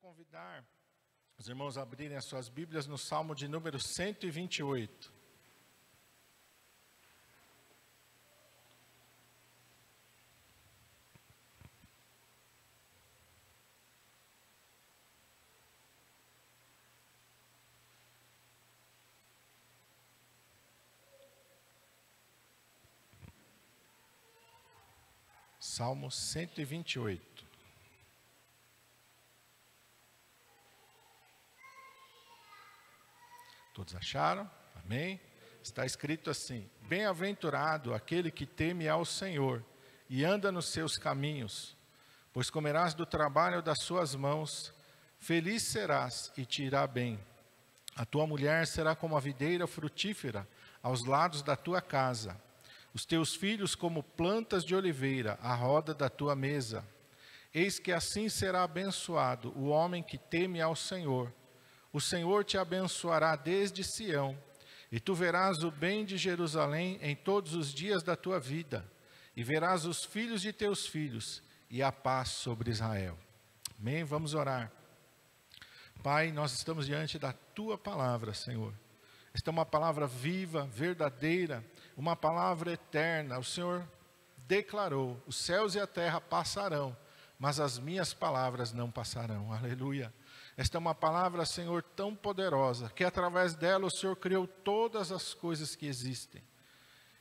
convidar os irmãos a abrirem as suas Bíblias no Salmo de número 128. Salmo 128. Todos acharam? Amém? Está escrito assim: bem-aventurado aquele que teme ao Senhor e anda nos seus caminhos, pois comerás do trabalho das suas mãos, feliz serás e te irá bem. A tua mulher será como a videira frutífera aos lados da tua casa, os teus filhos como plantas de oliveira à roda da tua mesa. Eis que assim será abençoado o homem que teme ao Senhor. O Senhor te abençoará desde Sião, e tu verás o bem de Jerusalém em todos os dias da tua vida, e verás os filhos de teus filhos, e a paz sobre Israel. Amém? Vamos orar. Pai, nós estamos diante da tua palavra, Senhor. Esta é uma palavra viva, verdadeira, uma palavra eterna. O Senhor declarou: os céus e a terra passarão, mas as minhas palavras não passarão. Aleluia. Esta é uma palavra, Senhor, tão poderosa, que através dela o Senhor criou todas as coisas que existem.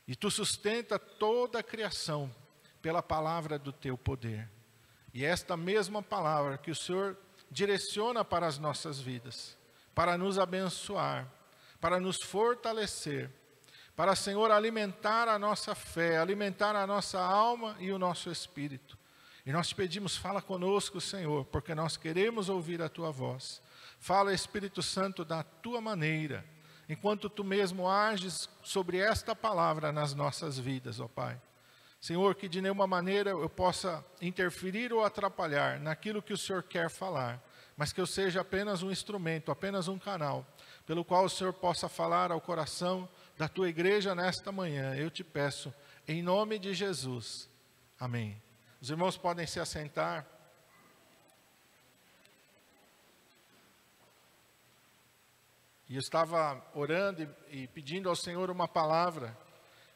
E tu sustenta toda a criação pela palavra do teu poder. E esta mesma palavra que o Senhor direciona para as nossas vidas, para nos abençoar, para nos fortalecer, para, Senhor, alimentar a nossa fé, alimentar a nossa alma e o nosso espírito. E nós te pedimos, fala conosco, Senhor, porque nós queremos ouvir a tua voz. Fala, Espírito Santo, da tua maneira, enquanto tu mesmo ages sobre esta palavra nas nossas vidas, ó Pai. Senhor, que de nenhuma maneira eu possa interferir ou atrapalhar naquilo que o Senhor quer falar, mas que eu seja apenas um instrumento, apenas um canal, pelo qual o Senhor possa falar ao coração da tua igreja nesta manhã. Eu te peço, em nome de Jesus. Amém. Os irmãos podem se assentar. E eu estava orando e pedindo ao Senhor uma palavra.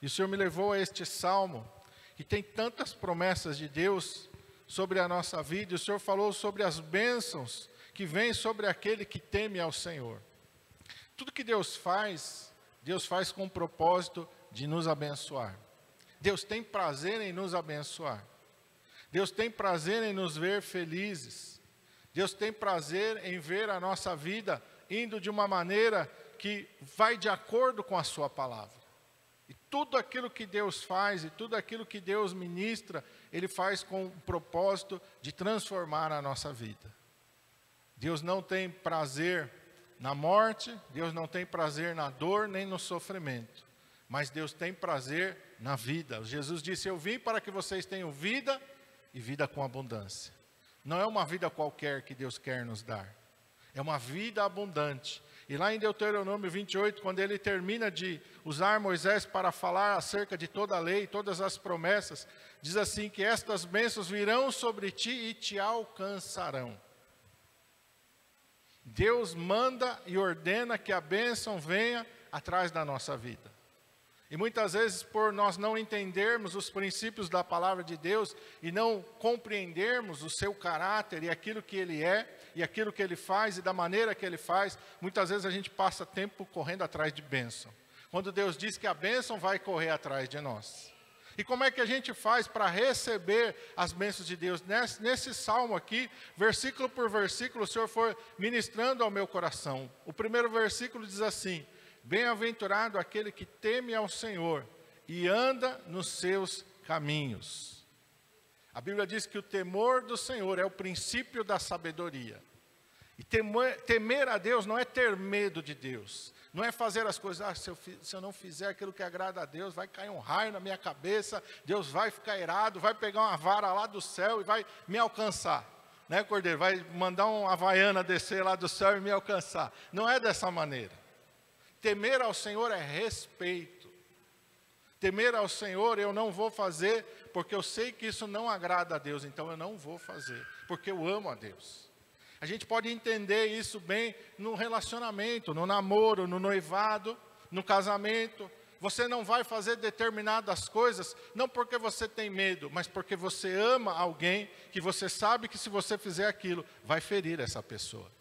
E o Senhor me levou a este salmo, que tem tantas promessas de Deus sobre a nossa vida. E o Senhor falou sobre as bênçãos que vêm sobre aquele que teme ao Senhor. Tudo que Deus faz com o propósito de nos abençoar. Deus tem prazer em nos abençoar. Deus tem prazer em nos ver felizes. Deus tem prazer em ver a nossa vida indo de uma maneira que vai de acordo com a sua palavra. E tudo aquilo que Deus faz e tudo aquilo que Deus ministra, Ele faz com o propósito de transformar a nossa vida. Deus não tem prazer na morte, Deus não tem prazer na dor nem no sofrimento, mas Deus tem prazer na vida. Jesus disse: eu vim para que vocês tenham vida e vida com abundância. Não é uma vida qualquer que Deus quer nos dar, é uma vida abundante. E lá em Deuteronômio 28, quando ele termina de usar Moisés para falar acerca de toda a lei, todas as promessas, diz assim: que estas bênçãos virão sobre ti e te alcançarão. Deus manda e ordena que a bênção venha atrás da nossa vida. E muitas vezes, por nós não entendermos os princípios da palavra de Deus e não compreendermos o seu caráter e aquilo que Ele é, e aquilo que Ele faz e da maneira que Ele faz, muitas vezes a gente passa tempo correndo atrás de bênção, quando Deus diz que a bênção vai correr atrás de nós. E como é que a gente faz para receber as bênçãos de Deus? Nesse salmo aqui, versículo por versículo, o Senhor foi ministrando ao meu coração. O primeiro versículo diz assim: bem-aventurado aquele que teme ao Senhor e anda nos seus caminhos. A Bíblia diz que o temor do Senhor é o princípio da sabedoria. E temer a Deus não é ter medo de Deus. Não é fazer as coisas, se eu não fizer aquilo que agrada a Deus, vai cair um raio na minha cabeça, Deus vai ficar irado, vai pegar uma vara lá do céu e vai me alcançar. Né, Cordeiro? Vai mandar uma havaiana descer lá do céu e me alcançar. Não é dessa maneira. Temer ao Senhor é respeito. Temer ao Senhor eu não vou fazer porque eu sei que isso não agrada a Deus, então eu não vou fazer, porque eu amo a Deus. A gente pode entender isso bem no relacionamento, no namoro, no noivado, no casamento. Você não vai fazer determinadas coisas, não porque você tem medo, mas porque você ama alguém que você sabe que se você fizer aquilo, vai ferir essa pessoa.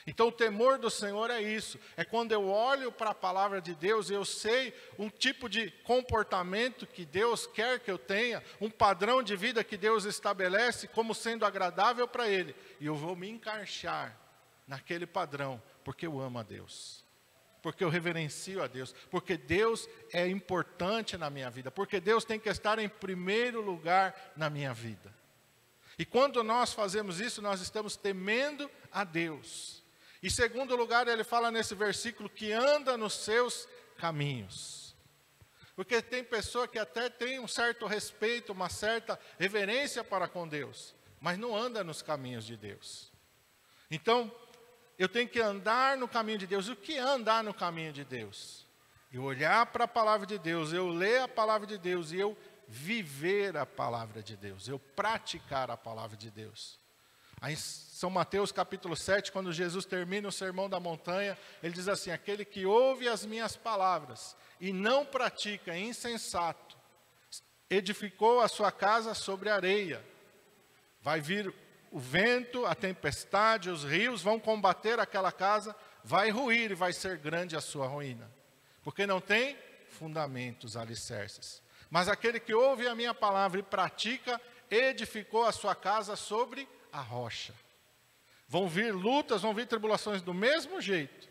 Então o temor do Senhor é isso, é quando eu olho para a palavra de Deus e eu sei um tipo de comportamento que Deus quer que eu tenha, um padrão de vida que Deus estabelece como sendo agradável para Ele. E eu vou me encaixar naquele padrão, porque eu amo a Deus, porque eu reverencio a Deus, porque Deus é importante na minha vida, porque Deus tem que estar em primeiro lugar na minha vida. E quando nós fazemos isso, nós estamos temendo a Deus. Em segundo lugar, ele fala nesse versículo que anda nos seus caminhos. Porque tem pessoa que até tem um certo respeito, uma certa reverência para com Deus, mas não anda nos caminhos de Deus. Então, eu tenho que andar no caminho de Deus. E o que é andar no caminho de Deus? Eu olhar para a palavra de Deus, eu ler a palavra de Deus e eu viver a palavra de Deus, eu praticar a palavra de Deus. Aí, em São Mateus capítulo 7, quando Jesus termina o sermão da montanha, ele diz assim: aquele que ouve as minhas palavras e não pratica, é insensato, edificou a sua casa sobre areia. Vai vir o vento, a tempestade, os rios vão combater aquela casa, vai ruir e vai ser grande a sua ruína, porque não tem fundamentos, alicerces. Mas aquele que ouve a minha palavra e pratica, edificou a sua casa sobre a rocha. Vão vir lutas, vão vir tribulações do mesmo jeito,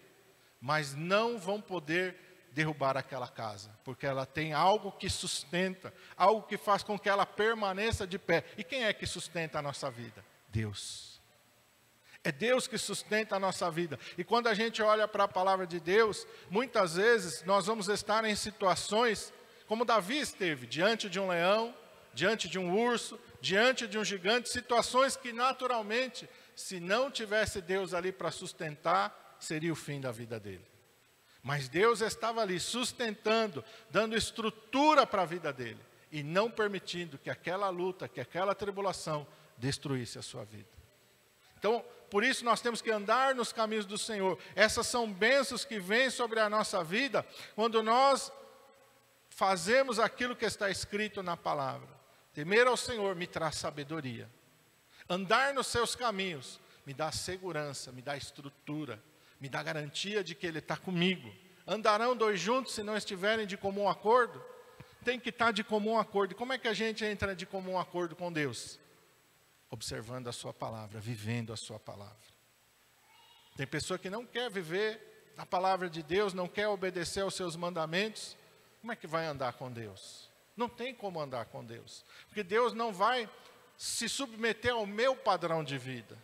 mas não vão poder derrubar aquela casa, porque ela tem algo que sustenta, algo que faz com que ela permaneça de pé. E quem é que sustenta a nossa vida? Deus. É Deus que sustenta a nossa vida. E quando a gente olha para a palavra de Deus, muitas vezes nós vamos estar em situações como Davi esteve, diante de um leão, diante de um urso, diante de um gigante, situações que naturalmente, se não tivesse Deus ali para sustentar, seria o fim da vida dele. Mas Deus estava ali sustentando, dando estrutura para a vida dele, e não permitindo que aquela luta, que aquela tribulação destruísse a sua vida. Então, por isso nós temos que andar nos caminhos do Senhor. Essas são bênçãos que vêm sobre a nossa vida, quando nós fazemos aquilo que está escrito na palavra. Temer ao Senhor me traz sabedoria. Andar nos seus caminhos me dá segurança, me dá estrutura, me dá garantia de que Ele está comigo. Andarão dois juntos se não estiverem de comum acordo? Tem que estar de comum acordo. E como é que a gente entra de comum acordo com Deus? Observando a sua palavra, vivendo a sua palavra. Tem pessoa que não quer viver a palavra de Deus, não quer obedecer aos seus mandamentos. Como é que vai andar com Deus? Não tem como andar com Deus, porque Deus não vai se submeter ao meu padrão de vida.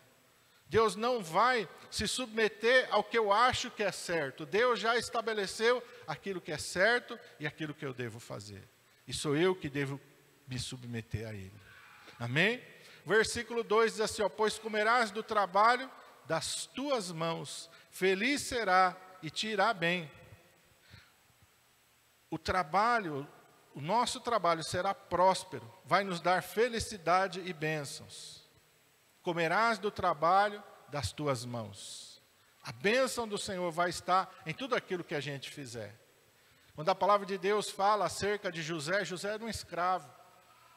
Deus não vai se submeter ao que eu acho que é certo. Deus já estabeleceu aquilo que é certo e aquilo que eu devo fazer. E sou eu que devo me submeter a Ele. Amém? Versículo 2 diz assim, ó, pois comerás do trabalho das tuas mãos, feliz será e te irá bem. O nosso trabalho será próspero, vai nos dar felicidade e bênçãos. Comerás do trabalho das tuas mãos. A bênção do Senhor vai estar em tudo aquilo que a gente fizer. Quando a palavra de Deus fala acerca de José, José era um escravo.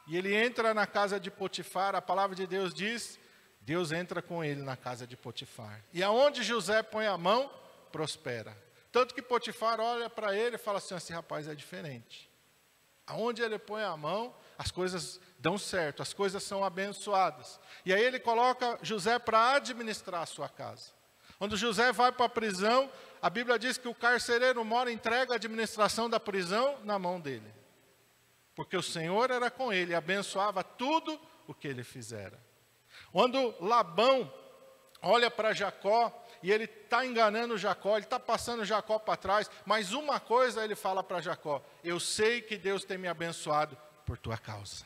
E ele entra na casa de Potifar, a palavra de Deus diz, Deus entra com ele na casa de Potifar. E aonde José põe a mão, prospera. Tanto que Potifar olha para ele e fala assim, esse rapaz é diferente. Aonde ele põe a mão, as coisas dão certo, as coisas são abençoadas. E aí ele coloca José para administrar a sua casa. Quando José vai para a prisão, a Bíblia diz que o carcereiro mora e entrega a administração da prisão na mão dele. Porque o Senhor era com ele, abençoava tudo o que ele fizera. Quando Labão olha para Jacó, e ele está enganando Jacó, ele está passando Jacó para trás, mas uma coisa ele fala para Jacó, eu sei que Deus tem me abençoado por tua causa.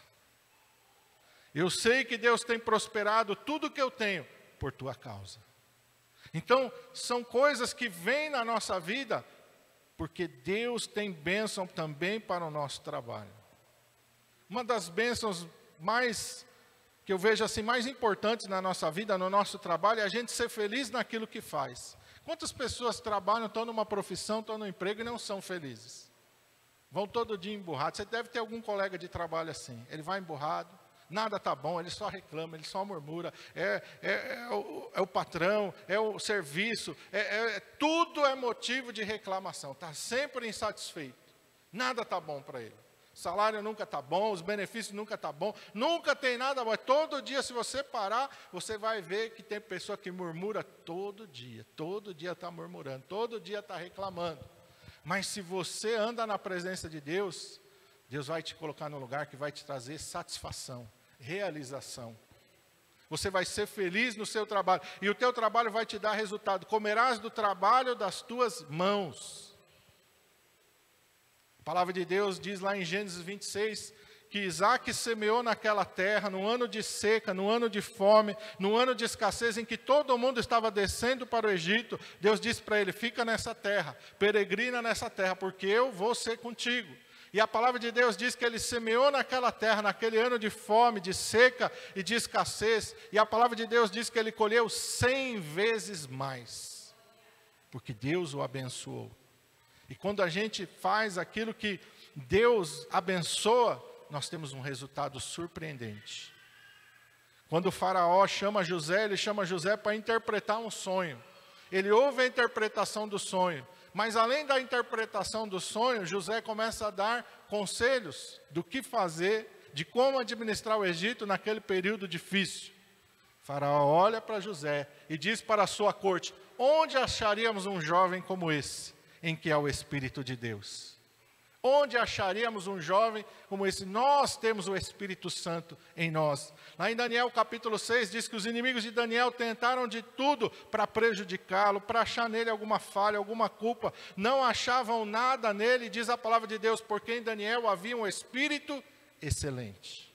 Eu sei que Deus tem prosperado tudo que eu tenho por tua causa. Então, são coisas que vêm na nossa vida, porque Deus tem bênção também para o nosso trabalho. Uma das bênçãos mais que eu vejo assim mais importantes na nossa vida, no nosso trabalho, é a gente ser feliz naquilo que faz. Quantas pessoas trabalham, estão numa profissão, estão no emprego e não são felizes? Vão todo dia emburrados. Você deve ter algum colega de trabalho assim. Ele vai emburrado, nada está bom, ele só reclama, ele só murmura. É o patrão, é o serviço, tudo é motivo de reclamação. Está sempre insatisfeito. Nada está bom para ele. O salário nunca está bom, os benefícios nunca estão bom, nunca tem nada bom. Todo dia, se você parar, você vai ver que tem pessoa que murmura todo dia está murmurando, todo dia está reclamando. Mas se você anda na presença de Deus, Deus vai te colocar num lugar que vai te trazer satisfação, realização. Você vai ser feliz no seu trabalho, e o teu trabalho vai te dar resultado. Comerás do trabalho das tuas mãos. A palavra de Deus diz lá em Gênesis 26, que Isaac semeou naquela terra, no ano de seca, no ano de fome, no ano de escassez, em que todo mundo estava descendo para o Egito. Deus disse para ele, fica nessa terra, peregrina nessa terra, porque eu vou ser contigo. E a palavra de Deus diz que ele semeou naquela terra, naquele ano de fome, de seca e de escassez. E a palavra de Deus diz que ele colheu 100 vezes mais, porque Deus o abençoou. E quando a gente faz aquilo que Deus abençoa, nós temos um resultado surpreendente. Quando o faraó chama José, ele chama José para interpretar um sonho. Ele ouve a interpretação do sonho, mas além da interpretação do sonho, José começa a dar conselhos do que fazer, de como administrar o Egito naquele período difícil. O faraó olha para José e diz para a sua corte, onde acharíamos um jovem como esse, em que há o Espírito de Deus? Onde acharíamos um jovem como esse? Nós temos o Espírito Santo em nós. Lá em Daniel capítulo 6 diz que os inimigos de Daniel tentaram de tudo para prejudicá-lo, para achar nele alguma falha, alguma culpa. Não achavam nada nele, diz a palavra de Deus, porque em Daniel havia um Espírito excelente.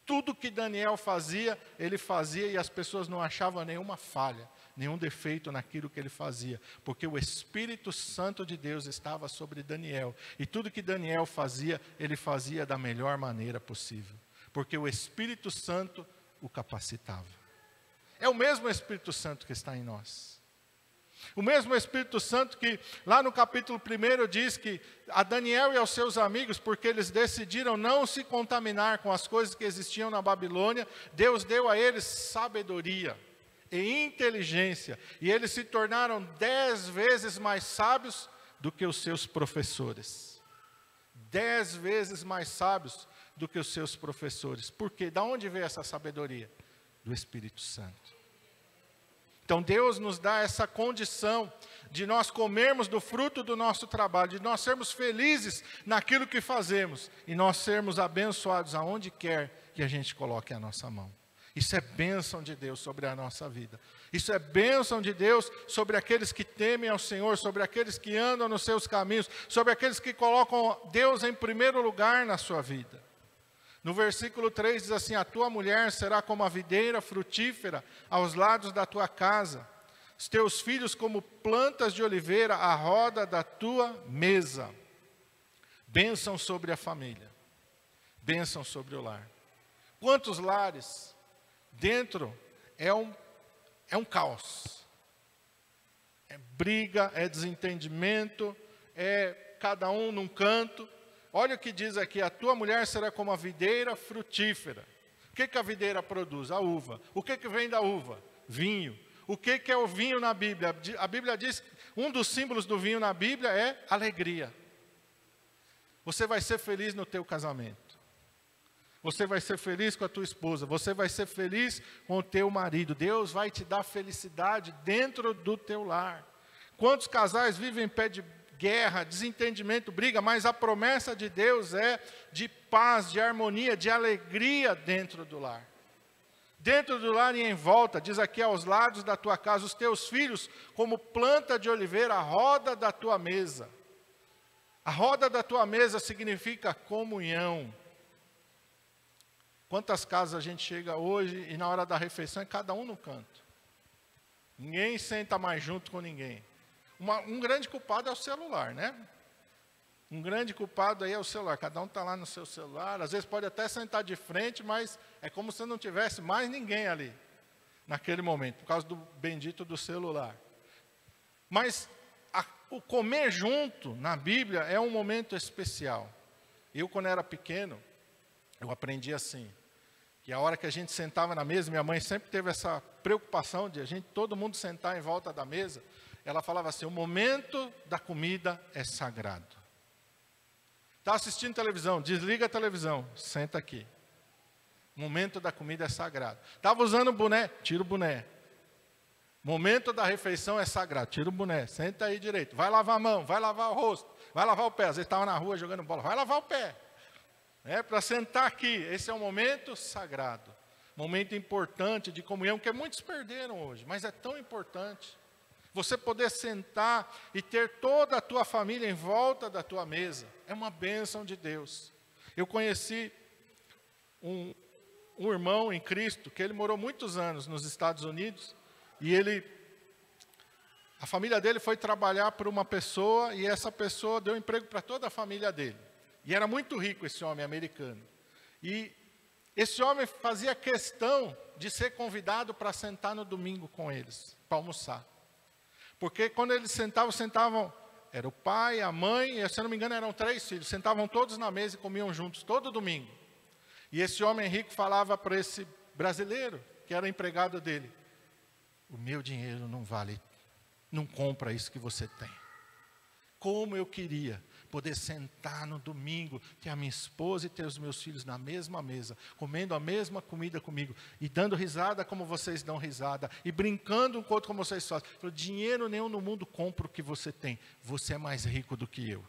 Tudo que Daniel fazia, ele fazia e as pessoas não achavam nenhuma falha, nenhum defeito naquilo que ele fazia, porque o Espírito Santo de Deus estava sobre Daniel, e tudo que Daniel fazia, ele fazia da melhor maneira possível, porque o Espírito Santo o capacitava. É o mesmo Espírito Santo que está em nós. O mesmo Espírito Santo que lá no capítulo 1 diz que a Daniel e aos seus amigos, porque eles decidiram não se contaminar com as coisas que existiam na Babilônia, Deus deu a eles sabedoria e inteligência, e eles se tornaram 10 vezes mais sábios do que os seus professores. 10 vezes mais sábios do que os seus professores. Por quê? Da onde veio essa sabedoria? Do Espírito Santo. Então Deus nos dá essa condição de nós comermos do fruto do nosso trabalho, de nós sermos felizes naquilo que fazemos, e nós sermos abençoados aonde quer que a gente coloque a nossa mão. Isso é bênção de Deus sobre a nossa vida. Isso é bênção de Deus sobre aqueles que temem ao Senhor, sobre aqueles que andam nos seus caminhos, sobre aqueles que colocam Deus em primeiro lugar na sua vida. No versículo 3 diz assim, a tua mulher será como a videira frutífera aos lados da tua casa, os teus filhos como plantas de oliveira à roda da tua mesa. Bênção sobre a família, bênção sobre o lar. Quantos lares dentro é um caos, é briga, é desentendimento, é cada um num canto. Olha o que diz aqui, a tua mulher será como a videira frutífera. O que a videira produz? A uva. O que vem da uva? Vinho. O que é o vinho na Bíblia? A Bíblia diz que um dos símbolos do vinho na Bíblia é alegria. Você vai ser feliz no teu casamento. Você vai ser feliz com a tua esposa. Você vai ser feliz com o teu marido. Deus vai te dar felicidade dentro do teu lar. Quantos casais vivem em pé de guerra, desentendimento, briga, mas a promessa de Deus é de paz, de harmonia, de alegria dentro do lar. Dentro do lar e em volta, diz aqui aos lados da tua casa, os teus filhos como planta de oliveira, a roda da tua mesa. A roda da tua mesa significa comunhão. Quantas casas a gente chega hoje e na hora da refeição é cada um no canto. Ninguém senta mais junto com ninguém. Um grande culpado é o celular, né? Um grande culpado aí é o celular. Cada um está lá no seu celular. Às vezes pode até sentar de frente, mas é como se não tivesse mais ninguém ali, naquele momento, por causa do bendito do celular. Mas o comer junto, na Bíblia, é um momento especial. Eu, quando era pequeno, eu aprendi assim, que a hora que a gente sentava na mesa, minha mãe sempre teve essa preocupação de todo mundo sentar em volta da mesa. Ela falava assim, o momento da comida é sagrado. Está assistindo televisão, desliga a televisão, senta aqui. O momento da comida é sagrado. Estava usando o boné, tira o boné. Momento da refeição é sagrado, tira o boné, senta aí direito. Vai lavar a mão, vai lavar o rosto, vai lavar o pé. Às vezes estava na rua jogando bola, vai lavar o pé. Para sentar aqui, esse é um momento sagrado. Momento importante de comunhão, que muitos perderam hoje, mas é tão importante. Você poder sentar e ter toda a tua família em volta da tua mesa, é uma bênção de Deus. Eu conheci um irmão em Cristo, que ele morou muitos anos nos Estados Unidos, e a família dele foi trabalhar para uma pessoa, e essa pessoa deu emprego para toda a família dele. E era muito rico esse homem americano. E esse homem fazia questão de ser convidado para sentar no domingo com eles, para almoçar. Porque quando eles sentavam, era o pai, a mãe, e se eu não me engano eram 3 filhos, sentavam todos na mesa e comiam juntos, todo domingo. E esse homem rico falava para esse brasileiro, que era empregado dele, o meu dinheiro não vale, não compra isso que você tem. Como eu queria poder sentar no domingo, ter a minha esposa e ter os meus filhos na mesma mesa, comendo a mesma comida comigo, e dando risada como vocês dão risada, e brincando um com o outro como vocês fazem. Falei, dinheiro nenhum no mundo compra o que você tem, você é mais rico do que eu.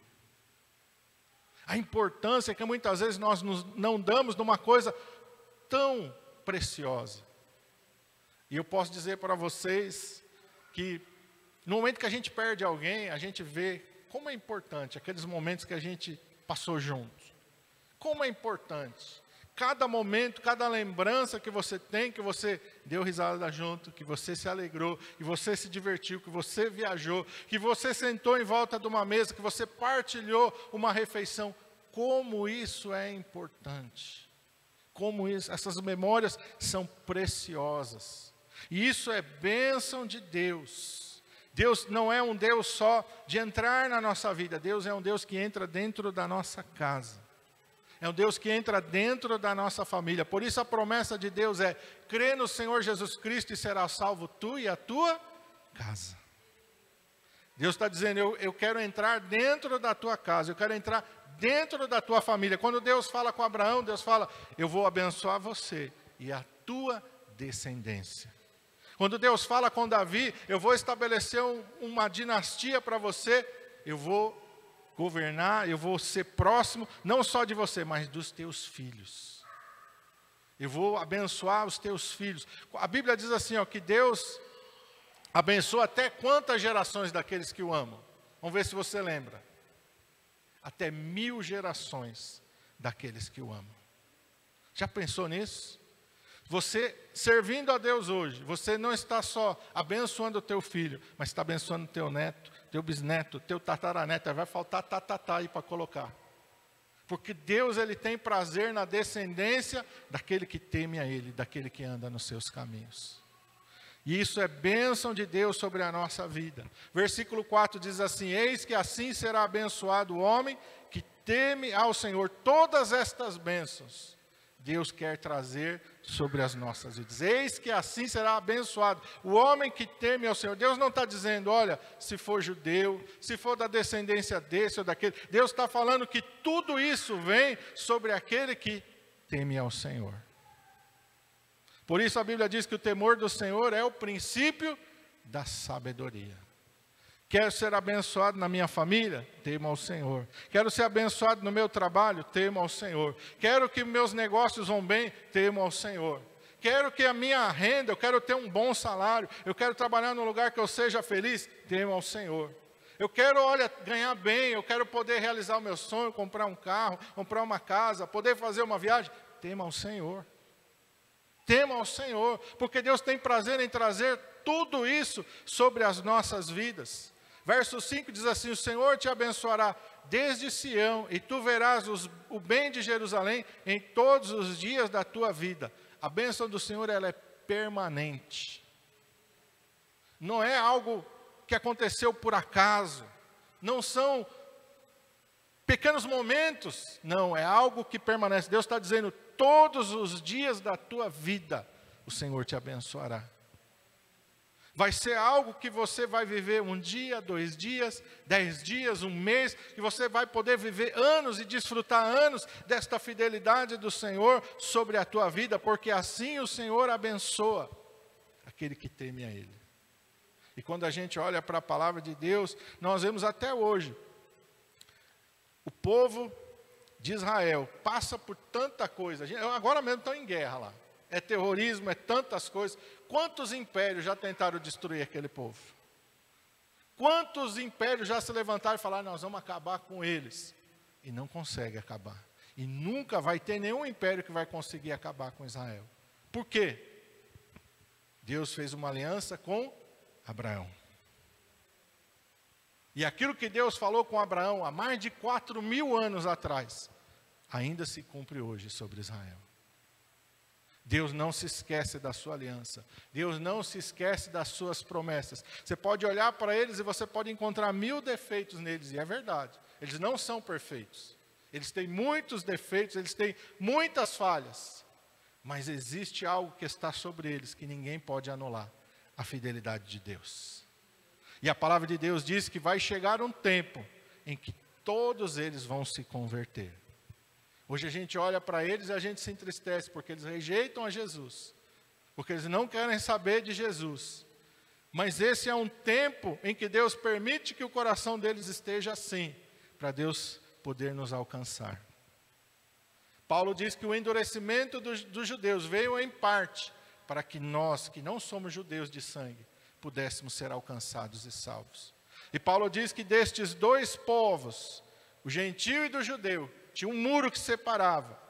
A importância que muitas vezes nós não damos numa coisa tão preciosa. E eu posso dizer para vocês que no momento que a gente perde alguém, a gente vê como é importante aqueles momentos que a gente passou juntos. Como é importante. Cada momento, cada lembrança que você tem, que você deu risada junto, que você se alegrou, que você se divertiu, que você viajou, que você sentou em volta de uma mesa, que você partilhou uma refeição. Como isso é importante. Como essas memórias são preciosas. E isso é bênção de Deus. Deus não é um Deus só de entrar na nossa vida. Deus é um Deus que entra dentro da nossa casa. É um Deus que entra dentro da nossa família. Por isso a promessa de Deus é: crê no Senhor Jesus Cristo e será salvo tu e a tua casa. Deus está dizendo, eu quero entrar dentro da tua casa, eu quero entrar dentro da tua família. Quando Deus fala com Abraão, Deus fala, eu vou abençoar você e a tua descendência. Quando Deus fala com Davi, eu vou estabelecer uma dinastia para você, eu vou governar, eu vou ser próximo, não só de você, mas dos teus filhos. Eu vou abençoar os teus filhos. A Bíblia diz assim, que Deus abençoa até quantas gerações daqueles que o amam? Vamos ver se você lembra. Até 1000 gerações daqueles que o amam. Já pensou nisso? Você servindo a Deus hoje, você não está só abençoando o teu filho, mas está abençoando o teu neto, teu bisneto, teu tataraneto. Vai faltar tatatá aí para colocar. Porque Deus, Ele tem prazer na descendência daquele que teme a Ele, daquele que anda nos seus caminhos. E isso é bênção de Deus sobre a nossa vida. Versículo 4 diz assim, eis que assim será abençoado o homem que teme ao Senhor. Todas estas bênçãos Deus quer trazer sobre as nossas vidas. Eis que assim será abençoado o homem que teme ao Senhor. Deus não está dizendo, olha, se for judeu, se for da descendência desse ou daquele. Deus está falando que tudo isso vem sobre aquele que teme ao Senhor. Por isso a Bíblia diz que o temor do Senhor é o princípio da sabedoria. Quero ser abençoado na minha família? Temo ao Senhor. Quero ser abençoado no meu trabalho? Temo ao Senhor. Quero que meus negócios vão bem? Temo ao Senhor. Quero que a minha renda, eu quero ter um bom salário, eu quero trabalhar num lugar que eu seja feliz? Temo ao Senhor. Eu quero, ganhar bem, eu quero poder realizar o meu sonho, comprar um carro, comprar uma casa, poder fazer uma viagem? Temo ao Senhor. Tema ao Senhor, porque Deus tem prazer em trazer tudo isso sobre as nossas vidas. Verso 5 diz assim, o Senhor te abençoará desde Sião, e tu verás o bem de Jerusalém em todos os dias da tua vida. A bênção do Senhor, ela é permanente. Não é algo que aconteceu por acaso. Não são pequenos momentos. Não, é algo que permanece. Deus está dizendo, todos os dias da tua vida, o Senhor te abençoará. Vai ser algo que você vai viver 1 dia, 2 dias, 10 dias, 1 mês, que você vai poder viver anos e desfrutar anos desta fidelidade do Senhor sobre a tua vida, porque assim o Senhor abençoa aquele que teme a Ele. E quando a gente olha para a palavra de Deus, nós vemos até hoje, o povo de Israel passa por tanta coisa. Agora mesmo estão em guerra lá. É terrorismo, é tantas coisas. Quantos impérios já tentaram destruir aquele povo? Quantos impérios já se levantaram e falaram, nós vamos acabar com eles? E não consegue acabar. E nunca vai ter nenhum império que vai conseguir acabar com Israel. Por quê? Deus fez uma aliança com Abraão. E aquilo que Deus falou com Abraão há mais de 4.000 anos atrás, ainda se cumpre hoje sobre Israel. Deus não se esquece da sua aliança. Deus não se esquece das suas promessas. Você pode olhar para eles e você pode encontrar 1000 defeitos neles, e é verdade. Eles não são perfeitos. Eles têm muitos defeitos, eles têm muitas falhas. Mas existe algo que está sobre eles que ninguém pode anular: a fidelidade de Deus. E a palavra de Deus diz que vai chegar um tempo em que todos eles vão se converter. Hoje a gente olha para eles e a gente se entristece, porque eles rejeitam a Jesus, porque eles não querem saber de Jesus. Mas esse é um tempo em que Deus permite que o coração deles esteja assim, para Deus poder nos alcançar. Paulo diz que o endurecimento dos judeus veio em parte, para que nós, que não somos judeus de sangue, pudéssemos ser alcançados e salvos. E Paulo diz que destes 2 povos, o gentio e do judeu, tinha um muro que separava,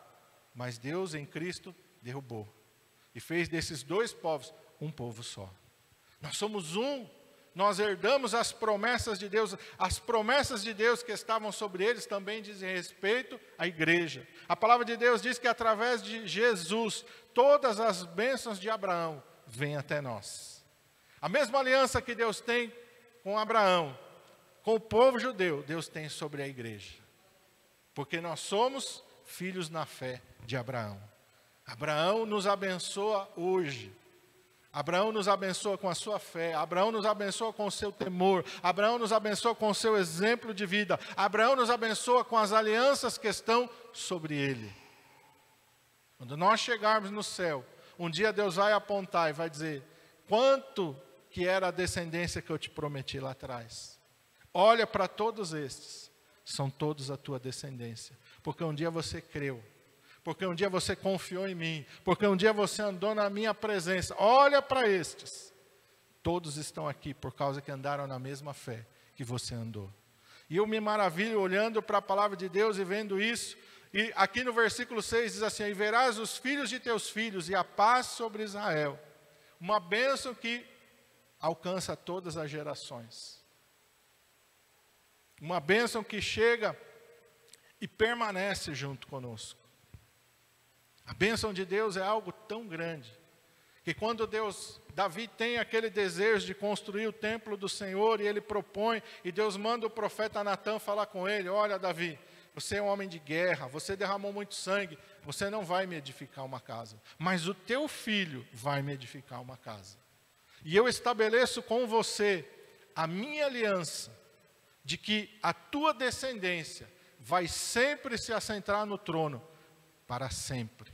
mas Deus em Cristo derrubou e fez desses 2 povos um povo só. Nós somos um, nós herdamos as promessas de Deus. As promessas de Deus que estavam sobre eles também dizem respeito à igreja. A palavra de Deus diz que através de Jesus, todas as bênçãos de Abraão vêm até nós. A mesma aliança que Deus tem com Abraão, com o povo judeu, Deus tem sobre a igreja. Porque nós somos filhos na fé de Abraão. Abraão nos abençoa hoje. Abraão nos abençoa com a sua fé. Abraão nos abençoa com o seu temor. Abraão nos abençoa com o seu exemplo de vida. Abraão nos abençoa com as alianças que estão sobre ele. Quando nós chegarmos no céu, um dia Deus vai apontar e vai dizer: quanto que era a descendência que eu te prometi lá atrás? Olha para todos estes. São todos a tua descendência, porque um dia você creu, porque um dia você confiou em mim, porque um dia você andou na minha presença. Olha para estes, todos estão aqui por causa que andaram na mesma fé que você andou. E eu me maravilho olhando para a palavra de Deus e vendo isso, e aqui no versículo 6 diz assim: e verás os filhos de teus filhos e a paz sobre Israel, uma bênção que alcança todas as gerações. Uma bênção que chega e permanece junto conosco. A bênção de Deus é algo tão grande, que quando Davi tem aquele desejo de construir o templo do Senhor, e ele propõe, e Deus manda o profeta Natã falar com ele: olha, Davi, você é um homem de guerra, você derramou muito sangue, você não vai me edificar uma casa, mas o teu filho vai me edificar uma casa. E eu estabeleço com você a minha aliança, de que a tua descendência vai sempre se assentar no trono, para sempre.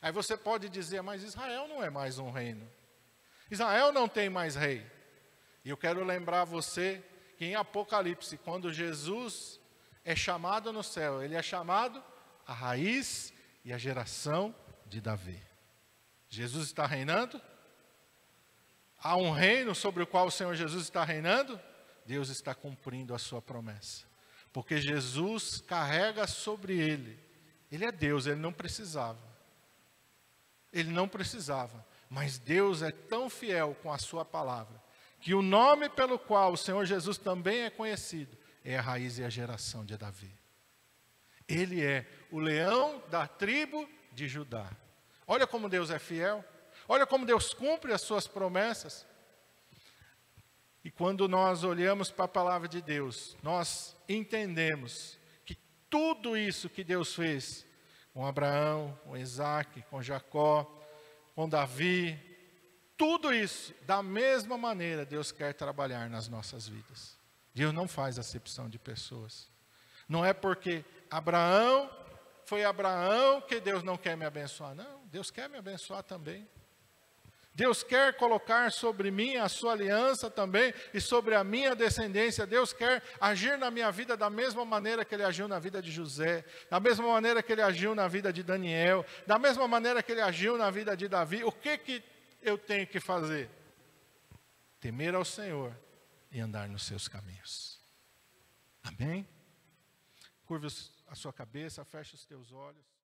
Aí você pode dizer: mas Israel não é mais um reino. Israel não tem mais rei. E eu quero lembrar você que em Apocalipse, quando Jesus é chamado no céu, ele é chamado a raiz e a geração de Davi. Jesus está reinando? Há um reino sobre o qual o Senhor Jesus está reinando? Deus está cumprindo a sua promessa, porque Jesus carrega sobre ele. Ele é Deus, ele não precisava, mas Deus é tão fiel com a sua palavra, que o nome pelo qual o Senhor Jesus também é conhecido, é a raiz e a geração de Davi. Ele é o leão da tribo de Judá. Olha como Deus é fiel. Olha como Deus cumpre as suas promessas. E quando nós olhamos para a palavra de Deus, nós entendemos que tudo isso que Deus fez com Abraão, com Isaac, com Jacó, com Davi, tudo isso, da mesma maneira, Deus quer trabalhar nas nossas vidas. Deus não faz acepção de pessoas. Não é porque foi Abraão que Deus não quer me abençoar. Não, Deus quer me abençoar também. Deus quer colocar sobre mim a sua aliança também e sobre a minha descendência. Deus quer agir na minha vida da mesma maneira que Ele agiu na vida de José, da mesma maneira que Ele agiu na vida de Daniel, da mesma maneira que Ele agiu na vida de Davi. O que eu tenho que fazer? Temer ao Senhor e andar nos seus caminhos. Amém? Curva a sua cabeça, feche os teus olhos.